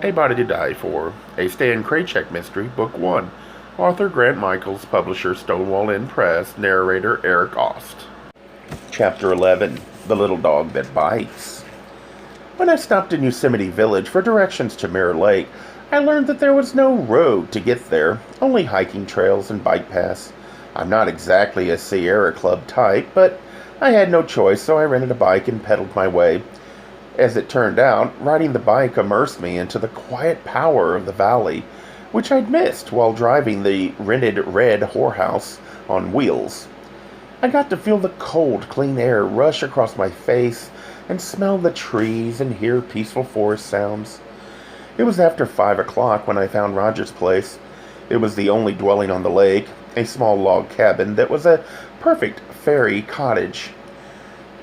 A Body to Die For, a Stan Kraychik mystery, Book 1. Author Grant Michaels, publisher Stonewall Inn Press, narrator Eric Ost. Chapter 11, The Little Dog That Bites. When I stopped in Yosemite Village for directions to Mirror Lake, I learned that there was no road to get there, only hiking trails and bike paths. I'm not exactly a Sierra Club type, but I had no choice, so I rented a bike and pedaled my way. As it turned out, riding the bike immersed me into the quiet power of the valley, which I'd missed while driving the rented red whorehouse on wheels. I got to feel the cold, clean air rush across my face and smell the trees and hear peaceful forest sounds. It was after 5 o'clock when I found Roger's place. It was the only dwelling on the lake, a small log cabin that was a perfect fairy cottage.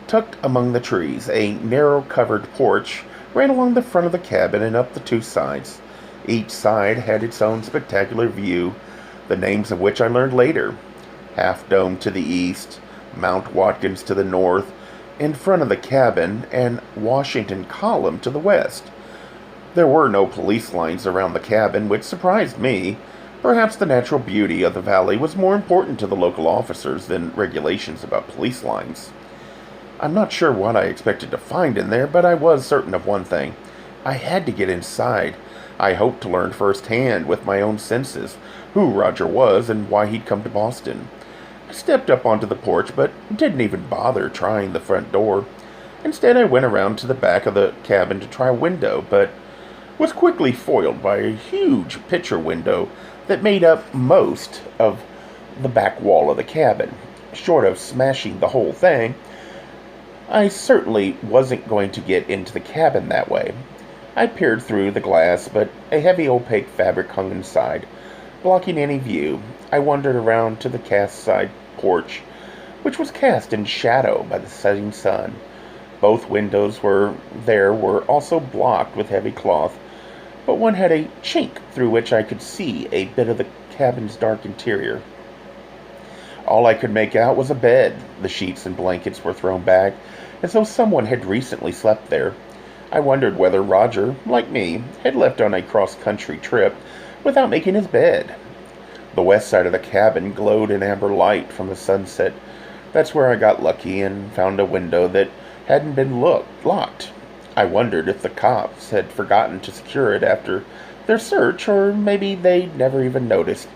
Tucked among the trees, a narrow covered porch ran along the front of the cabin and up the two sides. Each side had its own spectacular view, the names of which I learned later. Half Dome to the east, Mount Watkins to the north, in front of the cabin, and Washington Column to the west. There were no police lines around the cabin, which surprised me. Perhaps the natural beauty of the valley was more important to the local officers than regulations about police lines. I'm not sure what I expected to find in there, but I was certain of one thing. I had to get inside. I hoped to learn firsthand with my own senses who Roger was and why he'd come to Boston. I stepped up onto the porch, but didn't even bother trying the front door. Instead, I went around to the back of the cabin to try a window, but was quickly foiled by a huge picture window that made up most of the back wall of the cabin. Short of smashing the whole thing, I certainly wasn't going to get into the cabin that way. I peered through the glass, but a heavy opaque fabric hung inside, blocking any view. I wandered around to the cast side porch, which was cast in shadow by the setting sun. Both windows were also blocked with heavy cloth, but one had a chink through which I could see a bit of the cabin's dark interior. All I could make out was a bed. The sheets and blankets were thrown back, as though someone had recently slept there. I wondered whether Roger, like me, had left on a cross-country trip without making his bed. The west side of the cabin glowed in amber light from the sunset. That's where I got lucky and found a window that hadn't been locked. I wondered if the cops had forgotten to secure it after their search, or maybe they'd never even noticed.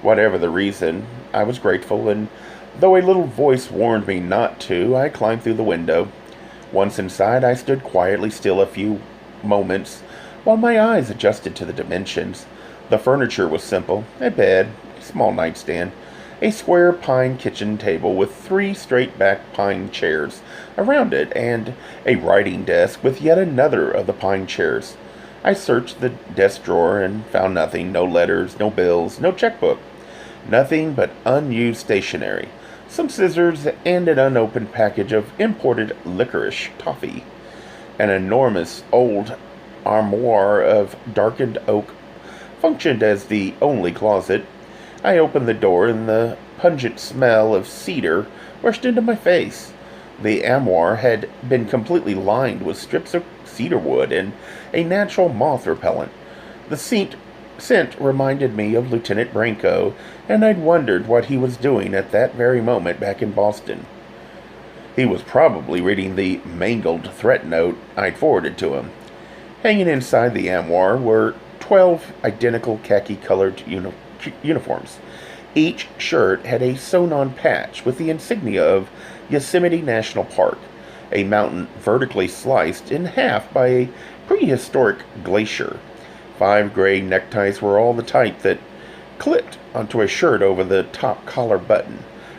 Whatever the reason, I was grateful, and though a little voice warned me not to, I climbed through the window. Once inside, I stood quietly still a few moments while my eyes adjusted to the dimensions. The furniture was simple: a bed, a small nightstand, a square pine kitchen table with 3 straight-back pine chairs around it, and a writing desk with yet another of the pine chairs. I searched the desk drawer and found nothing: no letters, no bills, no checkbook. Nothing but unused stationery, some scissors, and an unopened package of imported licorice toffee. An enormous old armoire of darkened oak functioned as the only closet. I opened the door, and the pungent smell of cedar rushed into my face. The armoire had been completely lined with strips of cedar wood and a natural moth repellent. The scent reminded me of Lieutenant Branco, and I'd wondered what he was doing at that very moment back in Boston. He was probably reading the mangled threat note I'd forwarded to him. Hanging inside the armoire were 12 identical khaki-colored uniforms. Each shirt had a sewn-on patch with the insignia of Yosemite National Park, a mountain vertically sliced in half by a prehistoric glacier. 5 gray neckties were all the type that clipped onto a shirt over the top collar button.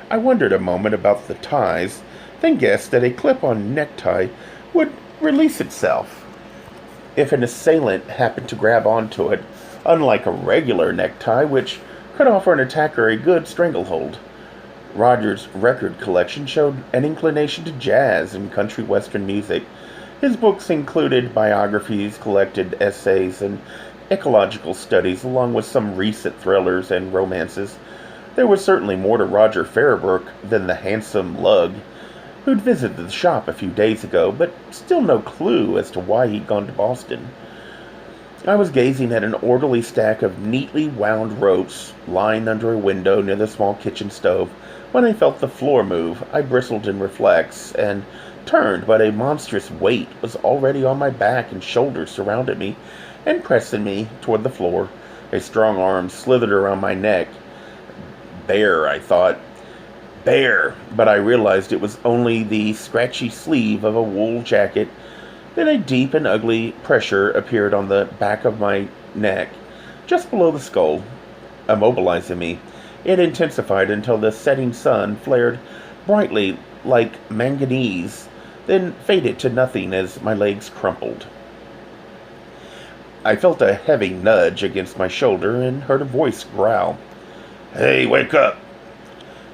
I wondered a moment about the ties, then guessed that a clip-on necktie would release itself if an assailant happened to grab onto it, unlike a regular necktie, which could offer an attacker a good stranglehold. Roger's record collection showed an inclination to jazz and country western music. His books included biographies, collected essays, and ecological studies, along with some recent thrillers and romances. There was certainly more to Roger Fairbrook than the handsome lug who'd visited the shop a few days ago, but still no clue as to why he'd gone to Boston. I was gazing at an orderly stack of neatly wound ropes lying under a window near the small kitchen stove when I felt the floor move. I bristled in reflex and turned, but a monstrous weight was already on my back and shoulders surrounded me and pressing me toward the floor. A strong arm slithered around my neck. Bear, I thought. Bear! But I realized it was only the scratchy sleeve of a wool jacket. Then a deep and ugly pressure appeared on the back of my neck, just below the skull, immobilizing me. It intensified until the setting sun flared brightly like manganese, then faded to nothing as my legs crumpled. I felt a heavy nudge against my shoulder and heard a voice growl. "Hey, wake up!"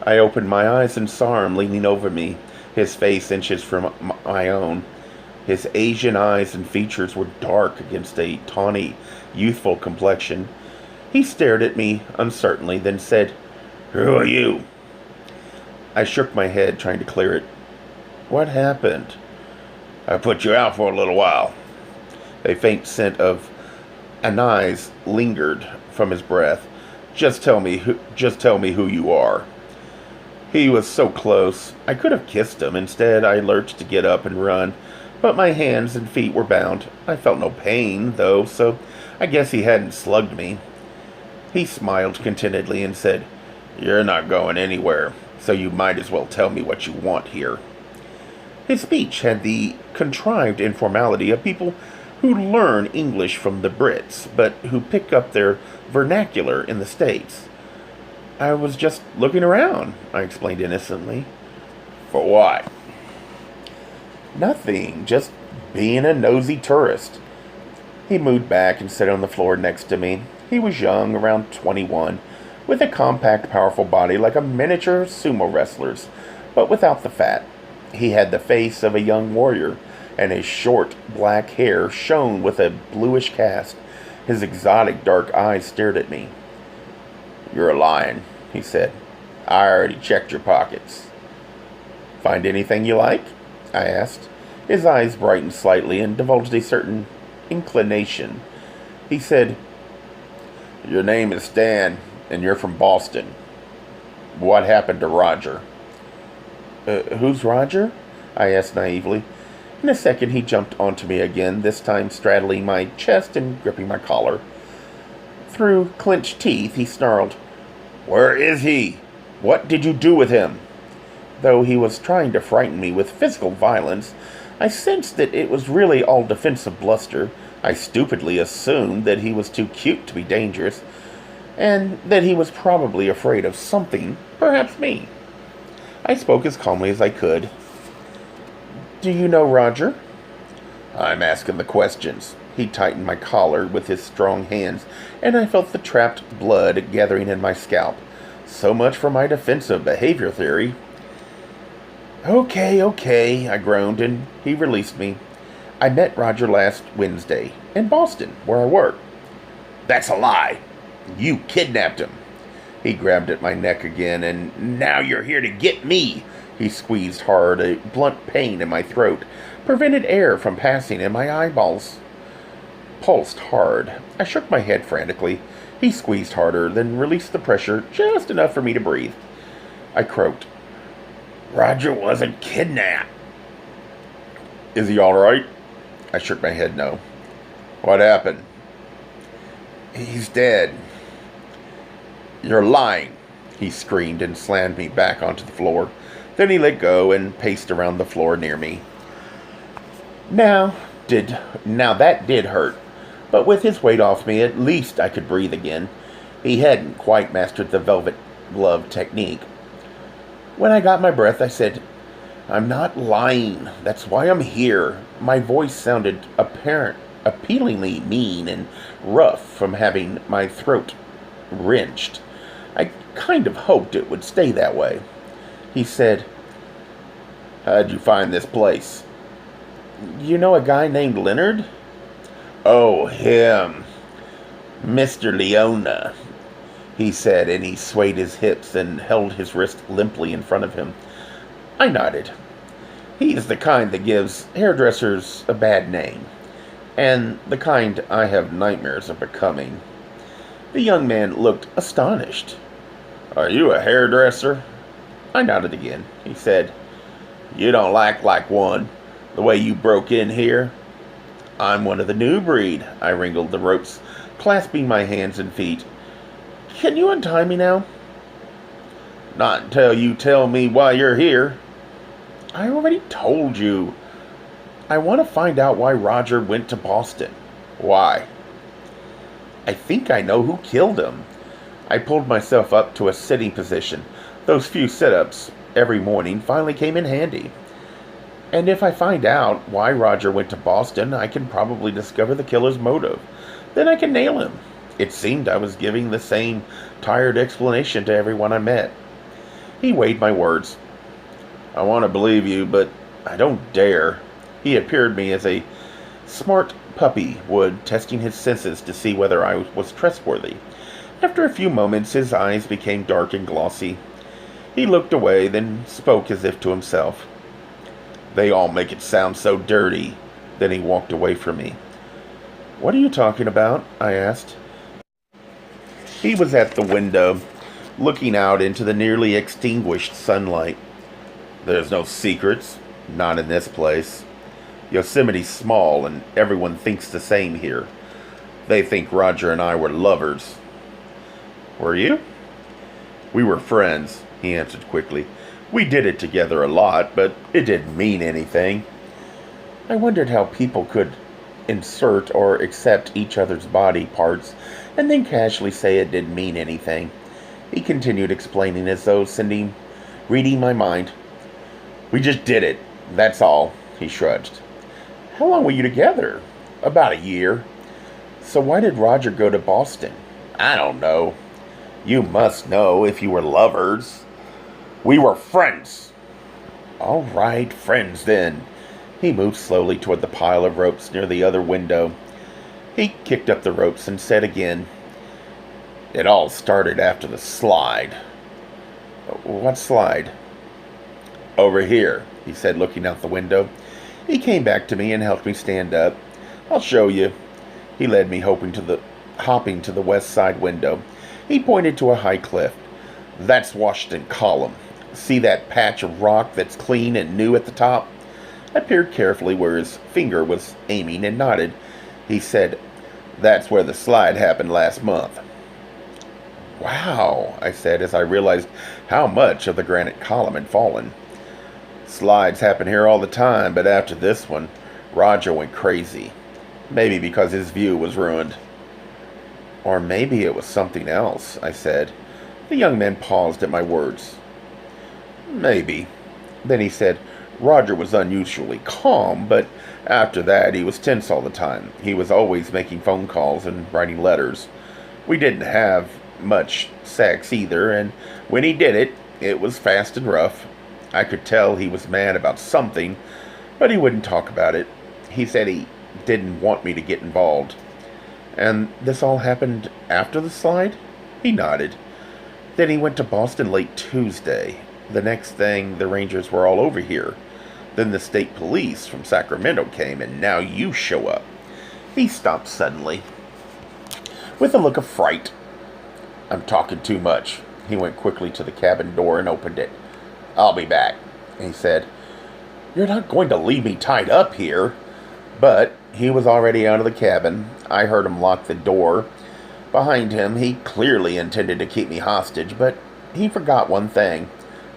I opened my eyes and saw him leaning over me, his face inches from my own. His Asian eyes and features were dark against a tawny, youthful complexion. He stared at me uncertainly, then said, "Who are you?" I shook my head, trying to clear it. "What happened?" "I put you out for a little while." A faint scent of anise lingered from his breath. Just tell me who you are." He was so close. I could have kissed him. Instead, I lurched to get up and run, but my hands and feet were bound. I felt no pain, though, so I guess he hadn't slugged me. He smiled contentedly and said, "You're not going anywhere, so you might as well tell me what you want here." His speech had the contrived informality of people who learn English from the Brits, but who pick up their vernacular in the States. "I was just looking around," I explained innocently. "For what?" "Nothing, just being a nosy tourist." He moved back and sat on the floor next to me. He was young, around 21, with a compact, powerful body like a miniature sumo wrestler's, but without the fat. He had the face of a young warrior, and his short, black hair shone with a bluish cast. His exotic dark eyes stared at me. "You're lying," he said. "I already checked your pockets." "Find anything you like?" I asked. His eyes brightened slightly and divulged a certain inclination. He said, "Your name is Stan, and you're from Boston. What happened to Roger?" Who's Roger?" I asked naively. In a second he jumped onto me again, this time straddling my chest and gripping my collar. Through clenched teeth he snarled, "Where is he? What did you do with him?" Though he was trying to frighten me with physical violence, I sensed that it was really all defensive bluster. I stupidly assumed that he was too cute to be dangerous, and that he was probably afraid of something, perhaps me. I spoke as calmly as I could. "Do you know Roger?" "I'm asking the questions." He tightened my collar with his strong hands, and I felt the trapped blood gathering in my scalp. So much for my defensive behavior theory. Okay, I groaned, and he released me. "I met Roger last Wednesday, in Boston, where I work." "That's a lie. You kidnapped him." He grabbed at my neck again, and "now you're here to get me." He squeezed hard. A blunt pain in my throat prevented air from passing, and my eyeballs pulsed hard. I shook my head frantically. He squeezed harder, then released the pressure just enough for me to breathe. I croaked, "Roger wasn't kidnapped." "Is he all right?" I shook my head no. "What happened?" "He's dead." "You're lying," he screamed and slammed me back onto the floor. Then he let go and paced around the floor near me. Now that did hurt, but with his weight off me, at least I could breathe again. He hadn't quite mastered the velvet glove technique. When I got my breath, I said, "I'm not lying. That's why I'm here." My voice sounded appealingly mean and rough from having my throat wrenched. I kind of hoped it would stay that way. He said, "How'd you find this place?" "You know a guy named Leonard?" "Oh, him. Mr. Leona," he said, and he swayed his hips and held his wrist limply in front of him. I nodded. "He's the kind that gives hairdressers a bad name. and the kind I have nightmares of becoming. The young man looked astonished. Are you a hairdresser? I nodded again. He said, You don't act like one, the way you broke in here. I'm one of the new breed, I wrinkled the ropes, clasping my hands and feet. Can you untie me now? Not until you tell me why you're here. I already told you. I want to find out why Roger went to Boston. Why? I think I know who killed him. I pulled myself up to a sitting position. Those few sit-ups every morning finally came in handy. And if I find out why Roger went to Boston, I can probably discover the killer's motive. Then I can nail him. It seemed I was giving the same tired explanation to everyone I met. He weighed my words. I want to believe you, but I don't dare. He appeared me as a smart puppy would, testing his senses to see whether I was trustworthy. After a few moments, his eyes became dark and glossy. He looked away, then spoke as if to himself. They all make it sound so dirty. Then he walked away from me. What are you talking about? I asked. He was at the window, looking out into the nearly extinguished sunlight. There's no secrets, not in this place. Yosemite's small, and everyone thinks the same here. They think Roger and I were lovers. Were you? We were friends, he answered quickly. We did it together a lot, but it didn't mean anything. I wondered how people could insert or accept each other's body parts and then casually say it didn't mean anything. He continued explaining as though reading my mind. We just did it, that's all, he shrugged. How long were you together? About a year. So why did Roger go to Boston? I don't know. You must know if you were lovers. We were friends. All right, friends then. He moved slowly toward the pile of ropes near the other window. He kicked up the ropes and said again, It all started after the slide. What slide? Over here, he said, looking out the window. He came back to me and helped me stand up. I'll show you. He led me hopping to the west side window. He pointed to a high cliff. That's Washington Column. See that patch of rock that's clean and new at the top? I peered carefully where his finger was aiming and nodded. He said, That's where the slide happened last month. Wow, I said as I realized how much of the granite column had fallen. Slides happen here all the time, but after this one, Roger went crazy. Maybe because his view was ruined. Or maybe it was something else, I said. The young man paused at my words. Maybe. Then he said, Roger was unusually calm, but after that he was tense all the time. He was always making phone calls and writing letters. We didn't have much sex either, and when he did it, it was fast and rough. I could tell he was mad about something, but he wouldn't talk about it. He said he didn't want me to get involved. And this all happened after the slide? He nodded. Then he went to Boston late Tuesday. The next thing, the Rangers were all over here. Then the state police from Sacramento came, and now you show up. He stopped suddenly, with a look of fright. I'm talking too much. He went quickly to the cabin door and opened it. I'll be back, he said. You're not going to leave me tied up here. But he was already out of the cabin. I heard him lock the door. Behind him, he clearly intended to keep me hostage, but he forgot one thing.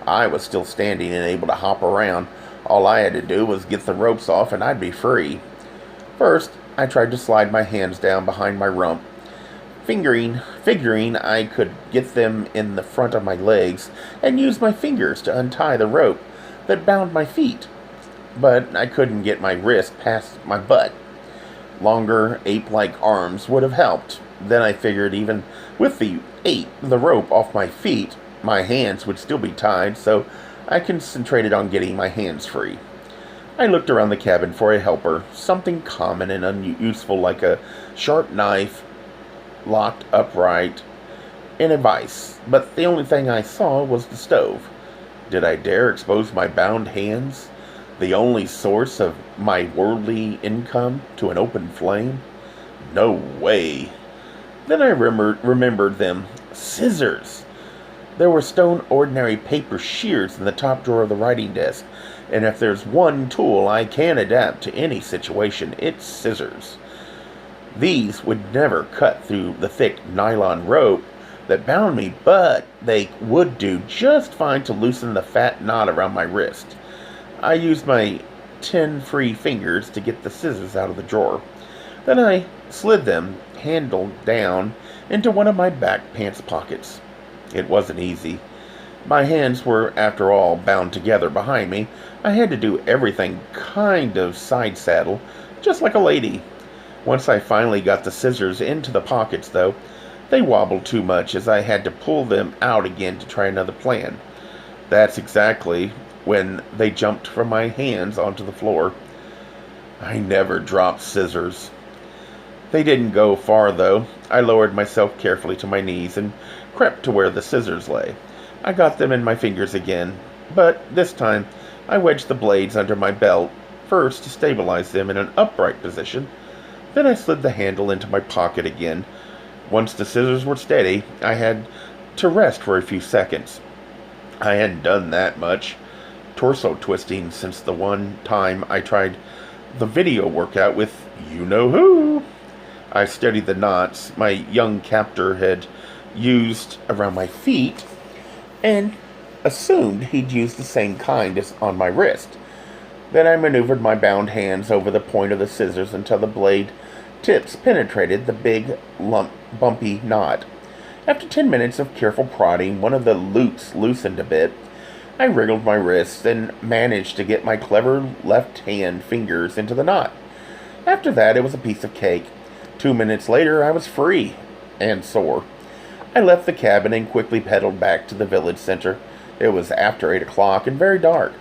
I was still standing and able to hop around. All I had to do was get the ropes off and I'd be free. First, I tried to slide my hands down behind my rump, figuring I could get them in the front of my legs and use my fingers to untie the rope that bound my feet. But I couldn't get my wrist past my butt. Longer, ape-like arms would have helped. Then I figured even with the rope off my feet, my hands would still be tied, so I concentrated on getting my hands free. I looked around the cabin for a helper, something common and unuseful like a sharp knife locked upright in a vise, but the only thing I saw was the stove. Did I dare expose my bound hands? The only source of my worldly income to an open flame? No way. Then I remembered them. Scissors. There were stone ordinary paper shears in the top drawer of the writing desk, and if there's one tool I can adapt to any situation, it's scissors. These would never cut through the thick nylon rope that bound me, but they would do just fine to loosen the fat knot around my wrist. I used my 10 free fingers to get the scissors out of the drawer. Then I slid them, handle down, into one of my back pants pockets. It wasn't easy. My hands were, after all, bound together behind me. I had to do everything kind of side saddle, just like a lady. Once I finally got the scissors into the pockets, though, they wobbled too much as I had to pull them out again to try another plan. That's exactly when they jumped from my hands onto the floor. I never dropped scissors. They didn't go far, though. I lowered myself carefully to my knees and crept to where the scissors lay. I got them in my fingers again, but this time I wedged the blades under my belt, first to stabilize them in an upright position. Then I slid the handle into my pocket again. Once the scissors were steady, I had to rest for a few seconds. I hadn't done that much torso twisting since the one time I tried the video workout with you-know-who. I studied the knots my young captor had used around my feet and assumed he'd use the same kind as on my wrist. Then I maneuvered my bound hands over the point of the scissors until the blade tips penetrated the big, bumpy knot. After 10 minutes of careful prodding, one of the loops loosened a bit. I wriggled my wrists and managed to get my clever left-hand fingers into the knot. After that, it was a piece of cake. 2 minutes later, I was free and sore. I left the cabin and quickly pedaled back to the village center. It was after 8 o'clock and very dark.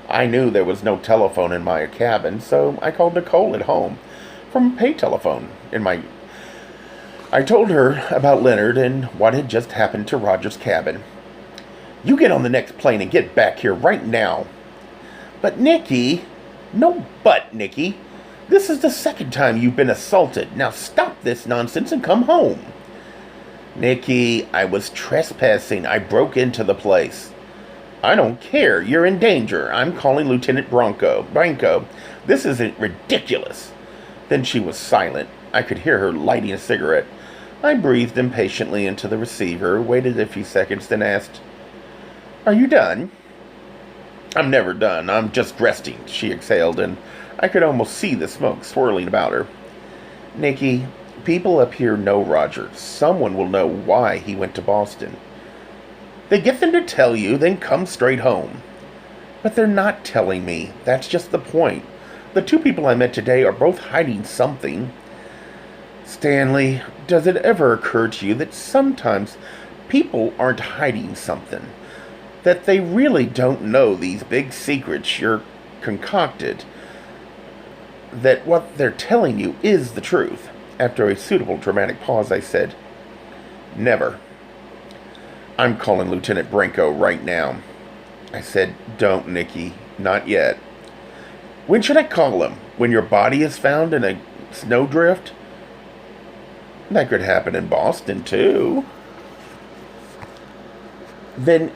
I knew there was no telephone in my cabin, so I called Nicole at home from a pay telephone I told her about Leonard and what had just happened to Roger's cabin. "You get on the next plane and get back here right now." "But Nikki..." "No but, Nikki. This is the second time you've been assaulted. Now stop this nonsense and come home." "Nikki, I was trespassing. I broke into the place." "I don't care. You're in danger. I'm calling Lieutenant Branco. This isn't ridiculous." Then she was silent. I could hear her lighting a cigarette. I breathed impatiently into the receiver, waited a few seconds, then asked, "Are you done?" "I'm never done. I'm just resting," she exhaled, and I could almost see the smoke swirling about her. "Nikki, people up here know Roger. Someone will know why he went to Boston." "They get them to tell you, then come straight home." "But they're not telling me. That's just the point. The two people I met today are both hiding something." "Stanley, does it ever occur to you that sometimes people aren't hiding something? That they really don't know these big secrets you're concocted? That what they're telling you is the truth?" After a suitable dramatic pause, I said, "Never." "I'm calling Lieutenant Branco right now." I said, "Don't, Nikki. Not yet." "When should I call him? When your body is found in a snowdrift?" "That could happen in Boston, too." "Then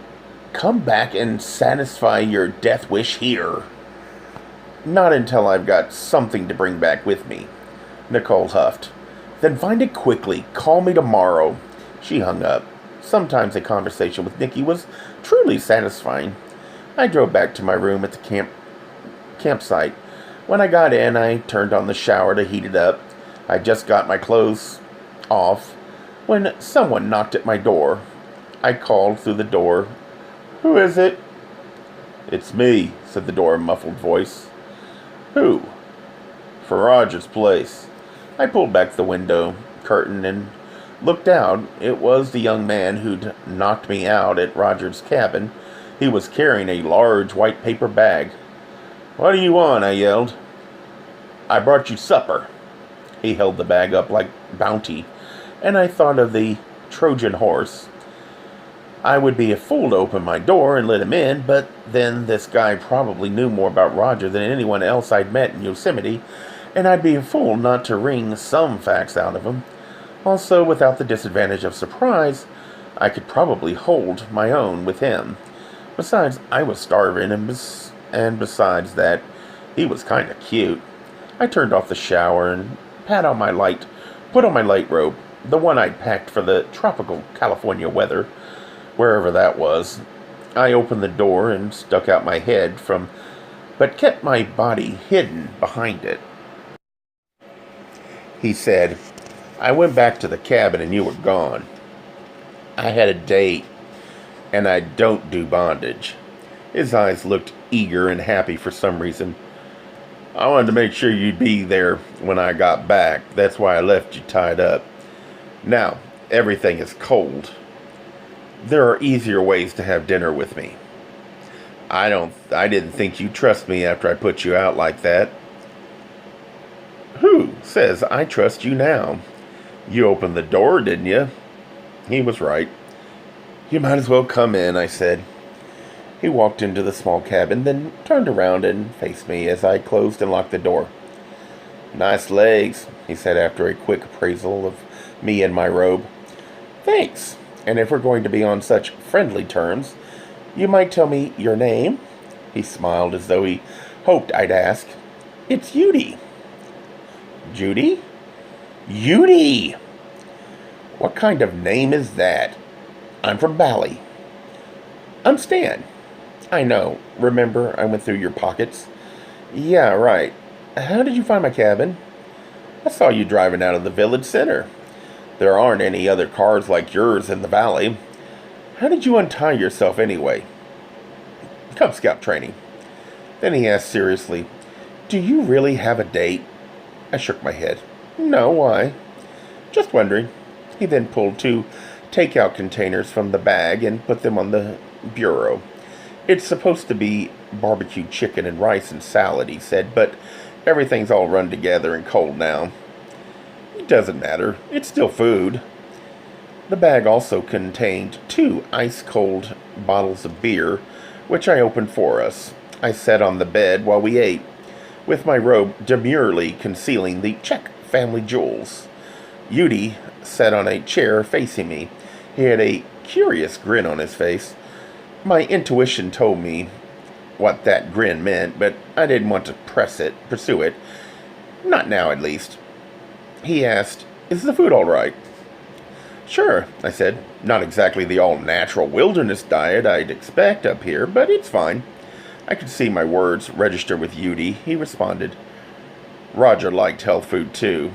come back and satisfy your death wish here." "Not until I've got something to bring back with me." Nicole huffed. "Then find it quickly. Call me tomorrow." She hung up. Sometimes a conversation with Nikki was truly satisfying. I drove back to my room at the campsite. When I got in, I turned on the shower to heat it up. I just got my clothes off when someone knocked at my door. I called through the door, "Who is it?" "It's me," said the door muffled voice. "Who?" "For Roger's place." I pulled back the window curtain and looked out. It was the young man who'd knocked me out at Roger's cabin. He was carrying a large white paper bag. "What do you want?" I yelled. "I brought you supper." He held the bag up like bounty, and I thought of the Trojan horse. I would be a fool to open my door and let him in, but then this guy probably knew more about Roger than anyone else I'd met in Yosemite, and I'd be a fool not to wring some facts out of him. Also, without the disadvantage of surprise, I could probably hold my own with him. Besides, I was starving, and besides that, he was kind of cute. I turned off the shower and put on my light robe, the one I'd packed for the tropical California weather, wherever that was. I opened the door and stuck out my head but kept my body hidden behind it. He said, "I went back to the cabin and you were gone. I had a date, and I don't do bondage." His eyes looked eager and happy for some reason. "I wanted to make sure you'd be there when I got back. That's why I left you tied up. Now, everything is cold. There are easier ways to have dinner with me." I didn't think you'd trust me after I put you out like that." "Who says I trust you now? You opened the door, didn't you?" He was right. "You might as well come in," I said. He walked into the small cabin, then turned around and faced me as I closed and locked the door. "Nice legs," he said after a quick appraisal of me and my robe. "Thanks. And if we're going to be on such friendly terms, you might tell me your name?" He smiled as though he hoped I'd ask. "It's Judy." "Judy? Judy! What kind of name is that? I'm from Bali." "I'm Stan." "I know. Remember, I went through your pockets." "Yeah, right. How did you find my cabin?" "I saw you driving out of the village center. There aren't any other cars like yours in the valley. How did you untie yourself anyway?" "Cub Scout training." Then he asked seriously, "Do you really have a date?" I shook my head. "No, why?" "Just wondering." He then pulled 2 takeout containers from the bag and put them on the bureau. "It's supposed to be barbecued chicken and rice and salad," he said, "but everything's all run together and cold now." "It doesn't matter. It's still food." The bag also contained 2 ice-cold bottles of beer, which I opened for us. I sat on the bed while we ate, with my robe demurely concealing the Czech family jewels. Judy sat on a chair facing me. He had a curious grin on his face. My intuition told me what that grin meant, but I didn't want to pursue it. Not now, at least. He asked, "Is the food all right?" "Sure," I said. "Not exactly the all-natural wilderness diet I'd expect up here, but it's fine." I could see my words register with Judy. He responded, "Roger liked health food, too."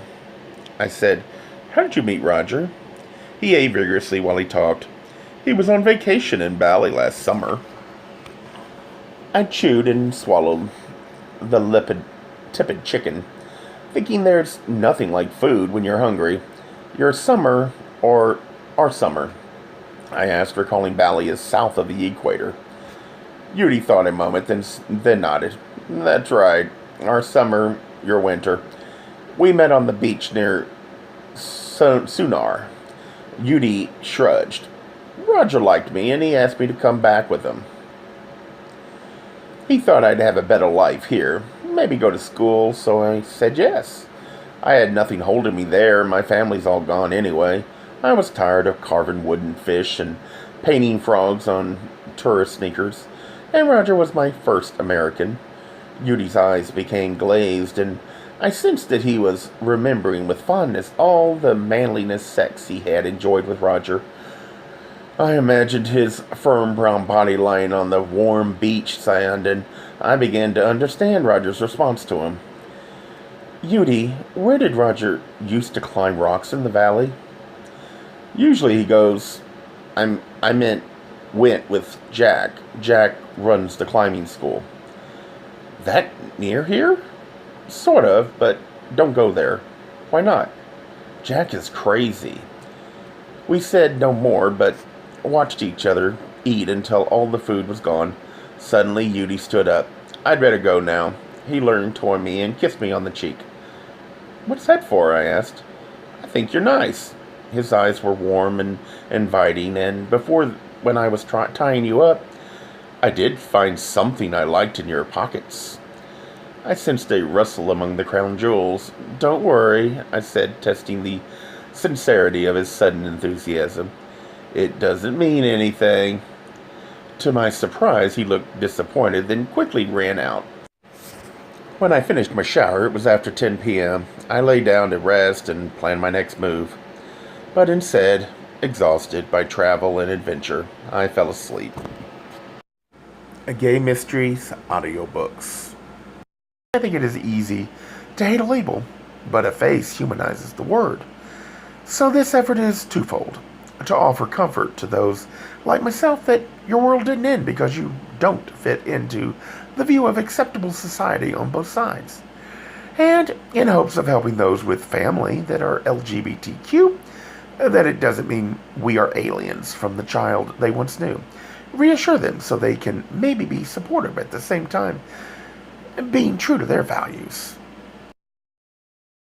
I said, "How did you meet Roger?" He ate vigorously while he talked. "He was on vacation in Bali last summer." I chewed and swallowed the tepid chicken, thinking there's nothing like food when you're hungry. "Your summer or our summer?" I asked, recalling Bali is south of the equator. Judy thought a moment, then nodded. "That's right. Our summer, your winter. We met on the beach near Sunar." Judy shrugged. "Roger liked me, and he asked me to come back with him. He thought I'd have a better life here, maybe go to school, so I said yes. I had nothing holding me there. My family's all gone anyway. I was tired of carving wooden fish and painting frogs on tourist sneakers, and Roger was my first American." Judy's eyes became glazed, and I sensed that he was remembering with fondness all the manliness sex he had enjoyed with Roger. I imagined his firm brown body lying on the warm beach sand, and I began to understand Roger's response to him. "Judy, where did Roger used to climb rocks in the valley?" "Usually he goes, went with Jack. Jack runs the climbing school." "That near here?" "Sort of, but don't go there." "Why not?" "Jack is crazy." We said no more, but watched each other eat until all the food was gone. Suddenly, Judy stood up. "I'd better go now." He leaned toward me and kissed me on the cheek. "What's that for?" I asked. "I think you're nice." His eyes were warm and inviting, and before when I was tying you up, I did find something I liked in your pockets." I sensed a rustle among the crown jewels. "Don't worry," I said, testing the sincerity of his sudden enthusiasm. "It doesn't mean anything." To my surprise, he looked disappointed, then quickly ran out. When I finished my shower, it was after 10 p.m. I lay down to rest and plan my next move. But instead, exhausted by travel and adventure, I fell asleep. Gay Mysteries audiobooks. I think it is easy to hate a label, but a face humanizes the word. So this effort is twofold: to offer comfort to those like myself that your world didn't end because you don't fit into the view of acceptable society on both sides, and in hopes of helping those with family that are LGBTQ, that it doesn't mean we are aliens from the child they once knew. Reassure them so they can maybe be supportive at the same time, being true to their values.